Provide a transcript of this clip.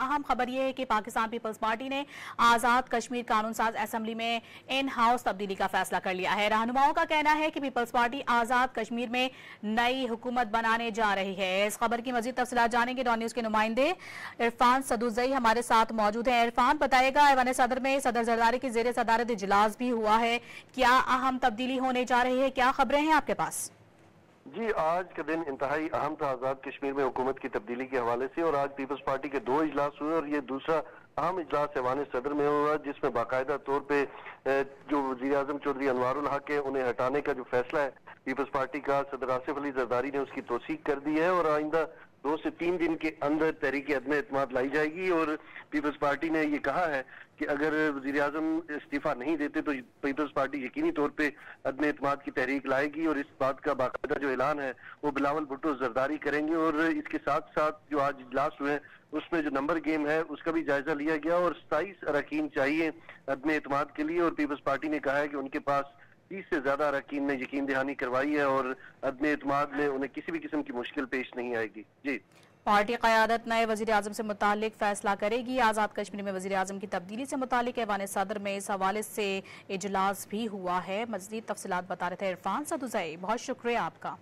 अहम खबर यह है कि पाकिस्तान पीपल्स पार्टी ने आजाद कश्मीर कानून साज असेंबली में इन हाउस तब्दीली का फैसला कर लिया है। रहनुमाओं का कहना है कि पीपल्स पार्टी आजाद कश्मीर में नई हुकूमत बनाने जा रही है। इस खबर की मजीद तफसीलात जानेंगे डॉन न्यूज के नुमाइंदे इरफान सदुजई हमारे साथ मौजूद हैं। इरफान, बताएगा ऐवान सदर में सदर जरदारी की जेर सदारत इजलास भी हुआ है, क्या अहम तब्दीली होने जा रही है, क्या खबरें हैं आपके पास? जी, आज का दिन इंतहाई अहम था आजाद कश्मीर में हुकूमत की तब्दीली के हवाले से। और आज पीपल्स पार्टी के 2 इजलास हुए और ये दूसरा अहम इजलास ऐवान सदर में हुआ, जिसमें बाकायदा तौर पे जो वजीर आजम चौधरी अनवारुल हक है उन्हें हटाने का जो फैसला है पीपल्स पार्टी का, सदर आसिफ अली जरदारी ने उसकी तौसीक कर दी है। और आइंदा 2 से 3 दिन के अंदर तहरीक अदम एतमाद लाई जाएगी। और पीपल्स पार्टी ने ये कहा है कि अगर वजीर आजम इस्तीफा नहीं देते तो पीपल्स पार्टी यकीनी तौर पे अदम एतमाद की तहरीक लाएगी। और इस बात का बाकायदा जो ऐलान है वो बिलावल भुट्टो जरदारी करेंगे। और इसके साथ साथ जो आज इजलास हुए हैं उसमें जो नंबर गेम है उसका भी जायजा लिया गया। और 27 अरकान चाहिए अदम एतमाद के लिए और पीपल्स पार्टी ने कहा है कि उनके पास 30 से ज्यादा अरकान ने यकीन दहानी करवाई है और अदम एतमाद में उन्हें किसी भी किस्म की मुश्किल पेश नहीं आएगी। जी, पार्टी क़यादत नए वज़ीर आज़म से मुतालिक फैसला करेगी। आज़ाद कश्मीर में वज़ीर आज़म की तब्दीली से मुतालिक ऐवान सदर में इस हवाले से इजलास भी हुआ है। मज़ीद तफसीलात बता रहे थे इरफान सदुजई, बहुत शुक्रिया आपका।